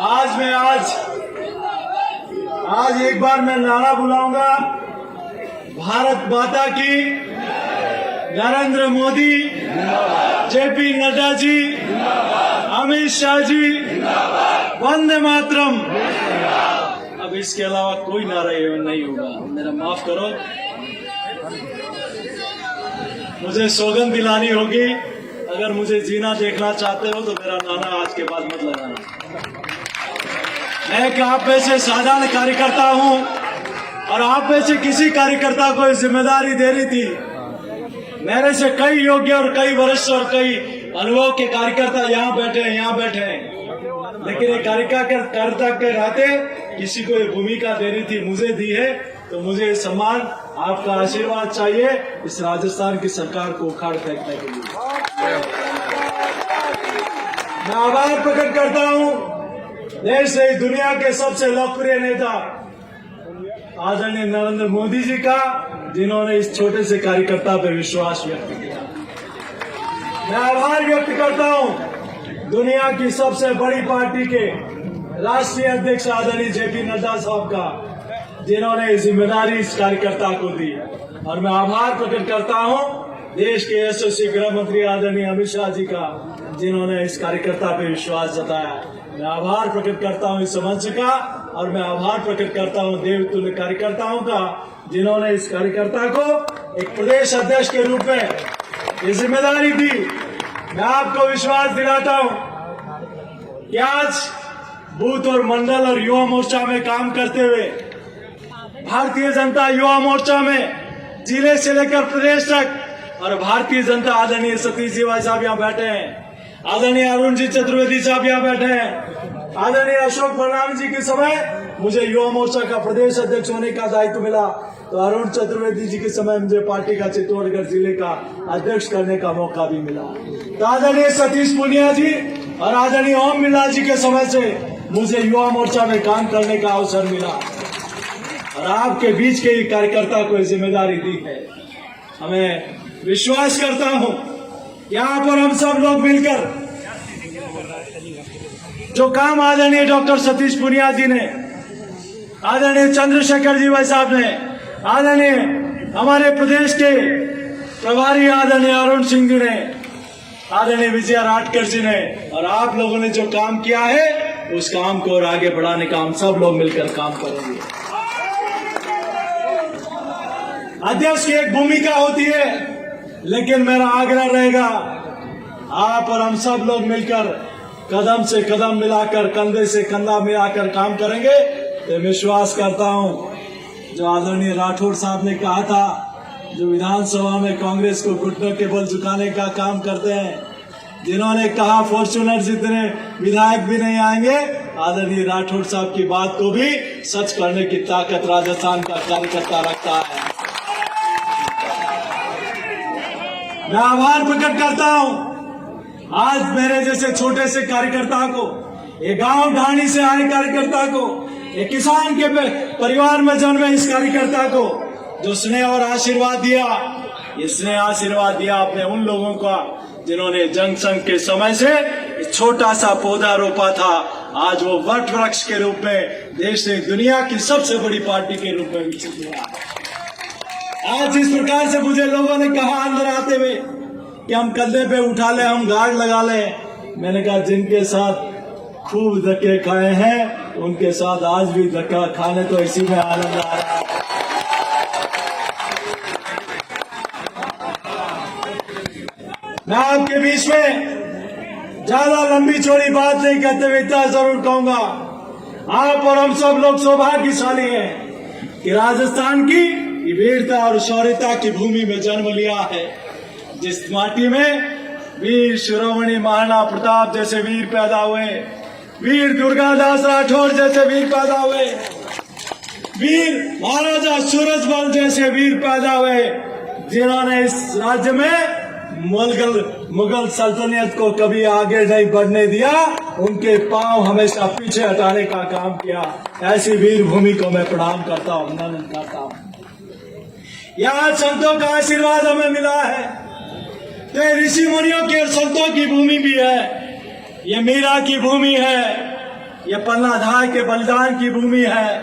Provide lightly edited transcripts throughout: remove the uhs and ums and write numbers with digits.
आज एक बार मैं नारा बुलाऊंगा, भारत माता की, नरेंद्र मोदी, जेपी नड्डा जी, अमित शाह जी, वंदे मातरम। अब इसके अलावा कोई नारा नहीं होगा। मेरा माफ करो, मुझे सौगंध दिलानी होगी। अगर मुझे जीना देखना चाहते हो तो मेरा नारा आज के बाद मत लगाना। मैं कि आप में से साधारण कार्यकर्ता हूं और आप में से किसी कार्यकर्ता को जिम्मेदारी दे रही थी। मेरे से कई योग्य और कई वरिष्ठ और कई अनुभव के कार्यकर्ता यहाँ बैठे हैं, लेकिन एक कार्यकर्ता के नाते किसी को ये भूमिका दे रही थी, मुझे दी है। तो मुझे ये सम्मान, आपका आशीर्वाद चाहिए इस राजस्थान की सरकार को उखाड़ फेंकने के लिए। मैं आभार प्रकट करता हूं देश से दुनिया के सबसे लोकप्रिय नेता आदरणीय नरेंद्र मोदी जी का, जिन्होंने इस छोटे से कार्यकर्ता पर विश्वास व्यक्त किया। मैं आभार व्यक्त करता हूं दुनिया की सबसे बड़ी पार्टी के राष्ट्रीय अध्यक्ष आदरणीय जेपी नड्डा साहब का, जिन्होंने जिम्मेदारी इस कार्यकर्ता को दी। और मैं आभार प्रकट करता हूं देश के यशस्वी गृह मंत्री आदरणीय अमित शाह जी का, जिन्होंने इस कार्यकर्ता पर विश्वास जताया। मैं आभार प्रकट करता हूं इस मंच का, और मैं आभार प्रकट करता हूं देवतुल्य कार्यकर्ताओं का, जिन्होंने इस कार्यकर्ता को एक प्रदेश अध्यक्ष के रूप में ये जिम्मेदारी दी। मैं आपको विश्वास दिलाता हूं कि आज बूथ और मंडल और युवा मोर्चा में काम करते हुए भारतीय जनता युवा मोर्चा में जिले से लेकर प्रदेश तक, और भारतीय जनता आदरणीय सतीश जी भाई साहब यहाँ बैठे हैं, आदरणीय अरुण जी चतुर्वेदी साहब यहाँ बैठे हैं, आदरणीय अशोक बलराम जी के समय मुझे युवा मोर्चा का प्रदेश अध्यक्ष होने का दायित्व मिला, तो अरुण चतुर्वेदी जी के समय मुझे पार्टी का चित्तौड़गढ़ जिले का अध्यक्ष करने का मौका भी मिला। तो आदरणीय सतीश पुनिया जी और आदरणीय ओम बिरला जी के समय से मुझे युवा मोर्चा में काम करने का अवसर मिला, और आपके बीच के ही कार्यकर्ता को जिम्मेदारी दी है। हमें विश्वास करता हूं यहाँ पर हम सब लोग मिलकर जो काम आदरणीय डॉक्टर सतीश पुनिया जी ने, आदरणीय चंद्रशेखर जी भाई साहब ने, आदरणीय हमारे प्रदेश के प्रभारी आदरणीय अरुण सिंह जी ने, आदरणीय विजया राटकर जी ने, और आप लोगों ने जो काम किया है उस काम को और आगे बढ़ाने का हम सब लोग मिलकर काम करेंगे। अध्यक्ष की एक भूमिका होती है, लेकिन मेरा आग्रह रहेगा आप और हम सब लोग मिलकर कदम से कदम मिलाकर, कंधे से कंधा मिलाकर काम करेंगे। तो विश्वास करता हूं जो आदरणीय राठौड़ साहब ने कहा था, जो विधानसभा में कांग्रेस को घुटनों के बल झुकाने का काम करते हैं, जिन्होंने कहा फॉर्च्यूनर जितने विधायक भी नहीं आएंगे, आदरणीय राठौड़ साहब की बात को भी सच करने की ताकत राजस्थान का कार्यकर्ता रखता है। मैं आभार प्रकट करता हूं आज मेरे जैसे छोटे से कार्यकर्ता को, एक गांव ढाणी से आए कार्यकर्ता को, एक किसान के परिवार में जन्मे इस कार्यकर्ता को, जो स्नेह और आशीर्वाद दिया। ये स्नेह आशीर्वाद दिया आपने उन लोगों का जिन्होंने जंग संघ के समय से छोटा सा पौधा रोपा था, आज वो वट वृक्ष के रूप में देश ने दुनिया की सबसे बड़ी पार्टी के रूप में विकसित हुआ। आज इस प्रकार से मुझे लोगों ने कहा अंदर आते हुए कि हम कंधे पे उठा ले, हम गार्ड लगा ले। मैंने कहा जिनके साथ खूब धक्के खाए हैं उनके साथ आज भी धक्का खाने तो इसी में आनंद आ रहा है। मैं आपके बीच में ज्यादा लंबी चौड़ी बात नहीं करते हुए इतना जरूर कहूंगा, आप और हम सब लोग सौभाग्यशाली हैं कि राजस्थान की वीरता और शौर्यता की भूमि में जन्म लिया है, जिस माटी में वीर शिरोमणि महाराणा प्रताप जैसे वीर पैदा हुए, वीर दुर्गादास राठौर जैसे वीर पैदा हुए, वीर महाराजा सूरजमल जैसे वीर पैदा हुए, जिन्होंने इस राज्य में मुगल सल्तनत को कभी आगे नहीं बढ़ने दिया, उनके पांव हमेशा पीछे हटाने का काम किया। ऐसी वीर भूमि को मैं प्रणाम करता हूँ, नमन करता हूँ। यहाँ संतों का आशीर्वाद हमें मिला है, तो ऋषि मुनियों के और संतों की भूमि भी है, ये मीरा की भूमि है, ये पन्नाधार के बलिदान की भूमि है,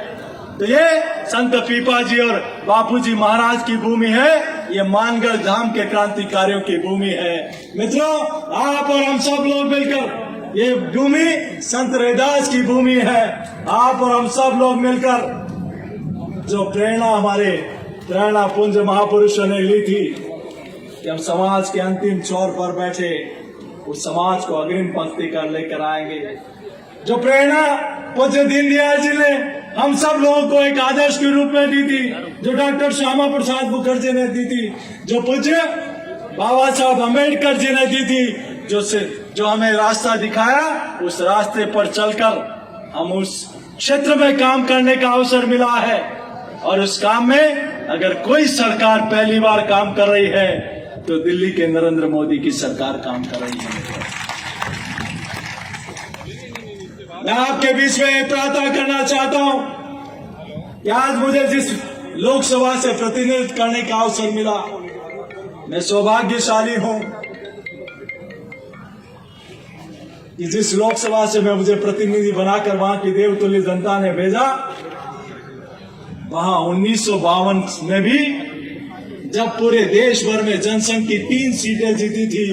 तो ये संत पीपा जी और बापूजी महाराज की भूमि है, ये मानगढ़ धाम के क्रांतिकारियों की भूमि है। मित्रों, आप और हम सब लोग मिलकर, ये भूमि संत रैदास की भूमि है। आप और हम सब लोग मिलकर जो प्रेरणा हमारे प्रेरणा पुंज महापुरुषों ने ली थी कि हम समाज के अंतिम छोर पर बैठे उस समाज को अग्रिम पंक्ति कर लेकर आएंगे। जो प्रेरणा पूज्य दीनदयाल जी ने हम सब लोगों को एक आदर्श के रूप में दी थी, जो डॉक्टर श्यामा प्रसाद मुखर्जी ने दी थी, जो पूज्य बाबा साहब अम्बेडकर जी ने दी थी, जो हमें रास्ता दिखाया, उस रास्ते पर चलकर हम उस क्षेत्र में काम करने का अवसर मिला है। और उस काम में अगर कोई सरकार पहली बार काम कर रही है तो दिल्ली के नरेंद्र मोदी की सरकार काम कर रही है। मैं आपके बीच में प्रार्थना करना चाहता हूं कि आज मुझे जिस लोकसभा से प्रतिनिधित्व करने का अवसर मिला, मैं सौभाग्यशाली हूं कि जिस लोकसभा से मुझे प्रतिनिधि बनाकर वहां की देवतुल्य जनता ने भेजा, वहां 1952 में भी जब पूरे देश भर में जनसंघ की 3 सीटें जीती थी,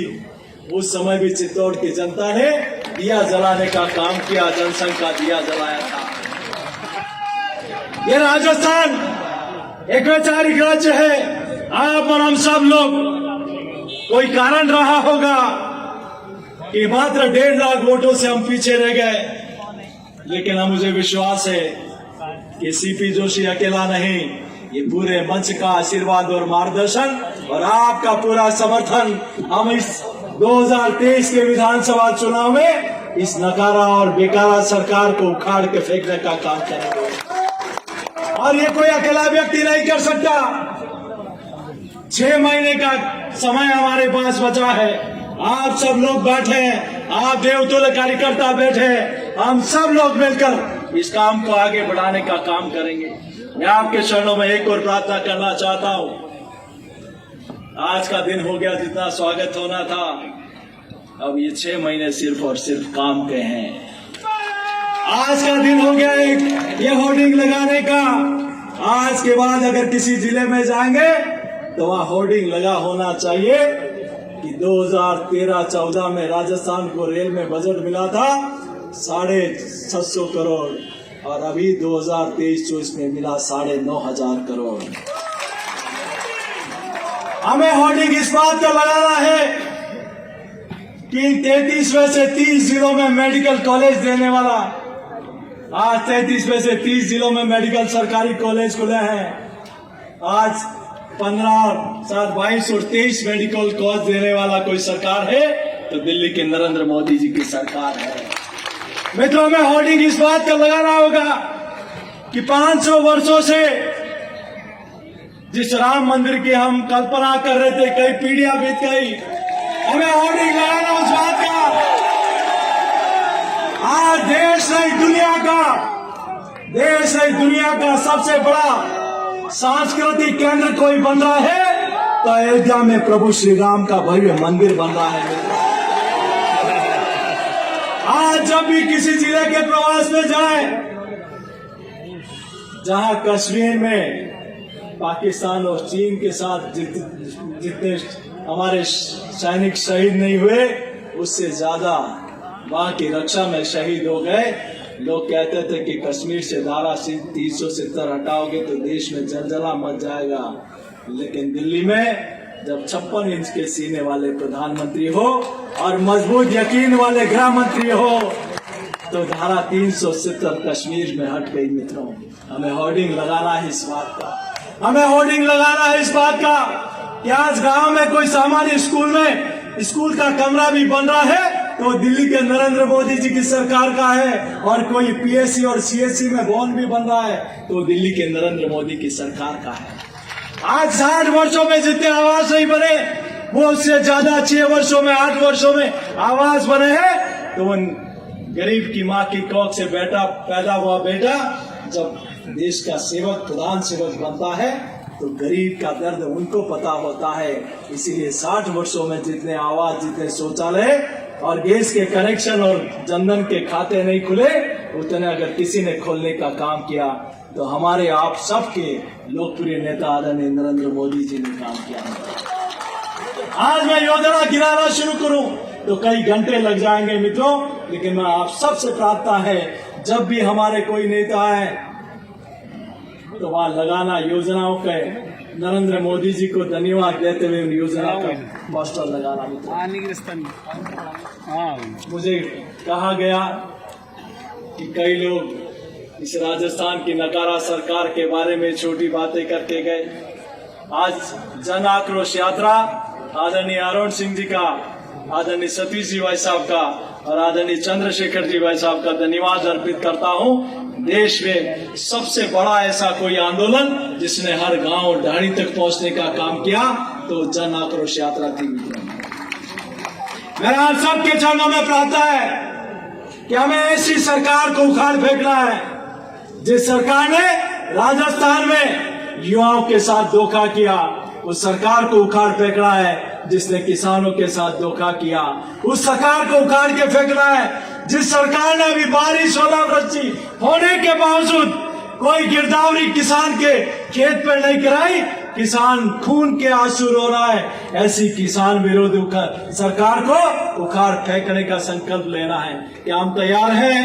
उस समय भी चित्तौड़ की जनता ने दिया जलाने का काम किया, जनसंघ का दिया जलाया था। ये राजस्थान एक वैचारिक राज्य है। आप और हम सब लोग, कोई कारण रहा होगा कि मात्र 1.5 लाख वोटों से हम पीछे रह गए, लेकिन हम मुझे विश्वास है कि सीपी जोशी अकेला नहीं, ये पूरे मंच का आशीर्वाद और मार्गदर्शन और आपका पूरा समर्थन हम इस 2023 के विधानसभा चुनाव में इस नकारा और बेकारा सरकार को उखाड़ के फेंकने का काम करेंगे। और ये कोई अकेला व्यक्ति नहीं कर सकता। 6 महीने का समय हमारे पास बचा है। आप सब लोग बैठे हैं, आप देवतुल्य कार्यकर्ता बैठे हैं, हम सब लोग मिलकर इस काम को आगे बढ़ाने का काम करेंगे। मैं आपके चरणों में एक और प्रार्थना करना चाहता हूं। आज का दिन हो गया, जितना स्वागत होना था, अब ये 6 महीने सिर्फ और सिर्फ काम के हैं। आज का दिन हो गया ये होर्डिंग लगाने का। आज के बाद अगर किसी जिले में जाएंगे तो वहां होर्डिंग लगा होना चाहिए कि 2013-14 में राजस्थान को रेल में बजट मिला था 650 करोड़ और अभी 2023-24 में मिला 9,500 करोड़। हमें होर्डिंग इस बात का लगाना है कि 33 में से 30 जिलों में मेडिकल कॉलेज देने वाला, आज 33 में से 30 जिलों में मेडिकल सरकारी कॉलेज खुले हैं। आज 15, 7, 22 और 23 मेडिकल कॉलेज देने वाला कोई सरकार है तो दिल्ली के नरेंद्र मोदी जी की सरकार है। मित्रों, में होर्डिंग इस बात का लगाना होगा कि 500 वर्षों से जिस राम मंदिर की हम कल्पना कर रहे थे, कई पीढ़ियां बीत गई, हमें होर्डिंग लगाना उस बात का। आज देश नहीं दुनिया का सबसे बड़ा सांस्कृतिक केंद्र कोई बन रहा है तो अयोध्या में प्रभु श्री राम का भव्य मंदिर बन रहा है। आज जब भी किसी जिले के प्रवास में जाए, जहां कश्मीर में पाकिस्तान और चीन के साथ जितने हमारे सैनिक शहीद नहीं हुए, उससे ज्यादा वहां की रक्षा में शहीद हो गए। लोग कहते थे कि कश्मीर से धारा 370 हटाओगे तो देश में जलजला मच जाएगा, लेकिन दिल्ली में जब 56 इंच के सीने वाले प्रधानमंत्री हो और मजबूत यकीन वाले गृह मंत्री हो तो धारा 370 कश्मीर में हट गई। मित्रों, हमें होर्डिंग लगाना है इस बात का, हमें होर्डिंग लगाना है इस बात का कि आज गांव में कोई सामान्य स्कूल का कमरा भी बन रहा है तो दिल्ली के नरेंद्र मोदी जी की सरकार का है, और कोई पीएससी और सीएससी में भवन भी बन रहा है तो दिल्ली के नरेंद्र मोदी की सरकार का है। आज 60 वर्षों में जितने आवास नहीं बने, वो उससे ज्यादा 6 वर्षों में 8 वर्षों में आवास बने हैं। तो उन गरीब की माँ की कोख से पैदा हुआ बेटा जब देश का सेवक, प्रधान सेवक बनता है तो गरीब का दर्द उनको पता होता है। इसीलिए 60 वर्षों में जितने आवास, जितने शौचालय और गैस के कनेक्शन और जनधन के खाते नहीं खुले, उतने अगर किसी ने खोलने का काम किया तो हमारे आप सबके लोकप्रिय नेता आदरणीय नरेंद्र मोदी जी ने काम किया। आज मैं योजना गिनाना शुरू करूं तो कई घंटे लग जाएंगे मित्रों, लेकिन मैं आप सबसे प्रार्थना है जब भी हमारे कोई नेता है तो वहां लगाना योजनाओं के नरेंद्र मोदी जी को धन्यवाद देते हुए उन योजना का पोस्टर लगाना मित्रों। मुझे कहा गया कि कई लोग इस राजस्थान की नकारा सरकार के बारे में छोटी बातें करके गए। आज जन आक्रोश यात्रा आदरणीय अरुण सिंह जी का, आदरणीय सतीश जी भाई साहब का और आदरणीय चंद्रशेखर जी भाई साहब का धन्यवाद अर्पित करता हूं। देश में सबसे बड़ा ऐसा कोई आंदोलन जिसने हर गांव ढाणी तक पहुंचने का काम किया तो जन आक्रोश यात्रा थी। मेरा आप सबके चरणों में प्रार्थना है कि हमें ऐसी सरकार को उखाड़ फेंकना है जिस सरकार ने राजस्थान में युवाओं के साथ धोखा किया। उस सरकार को उखाड़ फेंकना है जिसने किसानों के साथ धोखा किया। उस सरकार को उखाड़ के फेंकना है जिस सरकार ने अभी बारिश ओलावृष्टि होने के बावजूद कोई गिरदावरी किसान के खेत पर नहीं कराई। किसान खून के आंसू रो रहा है। ऐसी किसान विरोधी सरकार को उखाड़ फेंकने का संकल्प लेना है। क्या हम तैयार हैं?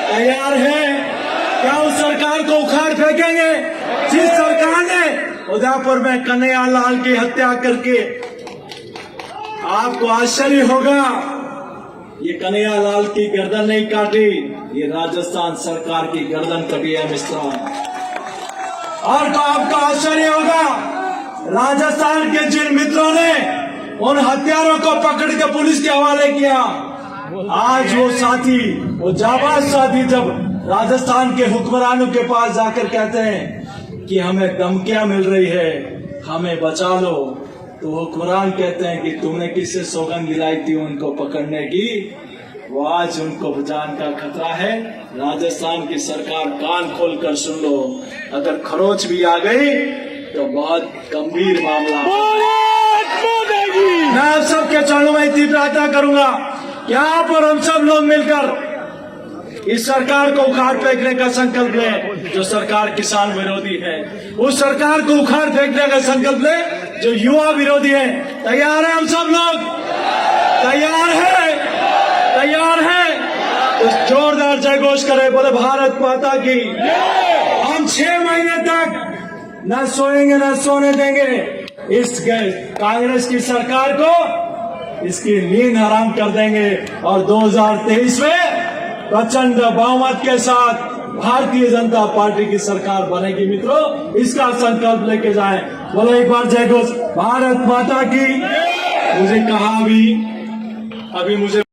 तैयार हैं? क्या उस सरकार को उखाड़ फेंकेंगे जिस सरकार ने उदयपुर में कन्हैया लाल की हत्या करके, आपको आश्चर्य होगा, ये कन्हैया लाल की गर्दन नहीं काटी, ये राजस्थान सरकार की गर्दन कटी है मित्रों। और तो आपको आश्चर्य होगा, राजस्थान के जिन मित्रों ने उन हत्यारों को पकड़ के पुलिस के हवाले किया, आज वो साथी, वो जाबाज साथी जब राजस्थान के हुक्मरानों के पास जाकर कहते हैं कि हमें धमकियां मिल रही है, हमें बचा लो, तो हुक्मरान कहते हैं कि तुमने किससे सौगंध दिलाई थी उनको पकड़ने की? वो आज उनको जान का खतरा है। राजस्थान की सरकार कान खोलकर सुन लो, अगर खरोच भी आ गई तो बहुत गंभीर मामला। मैं आप सबके चरणों में इतनी प्रार्थना करूंगा कि आप और हम सब लोग मिलकर इस सरकार को उखाड़ फेंकने का संकल्प लें जो सरकार किसान विरोधी है। उस सरकार को उखाड़ फेंकने का संकल्प लें जो युवा विरोधी है। तैयार है हम सब लोग? तैयार है? तैयार है? तो जोरदार जय घोष करें, बोले भारत माता की। हम 6 महीने तक न सोएंगे न सोने देंगे इस कांग्रेस की सरकार को, इसकी नींद हराम कर देंगे और 2023 में प्रचंड बहुमत के साथ भारतीय जनता पार्टी की सरकार बनेगी मित्रों। इसका संकल्प लेके जाएं। बोलो एक बार जय घोष, भारत माता की। मुझे कहा अभी मुझे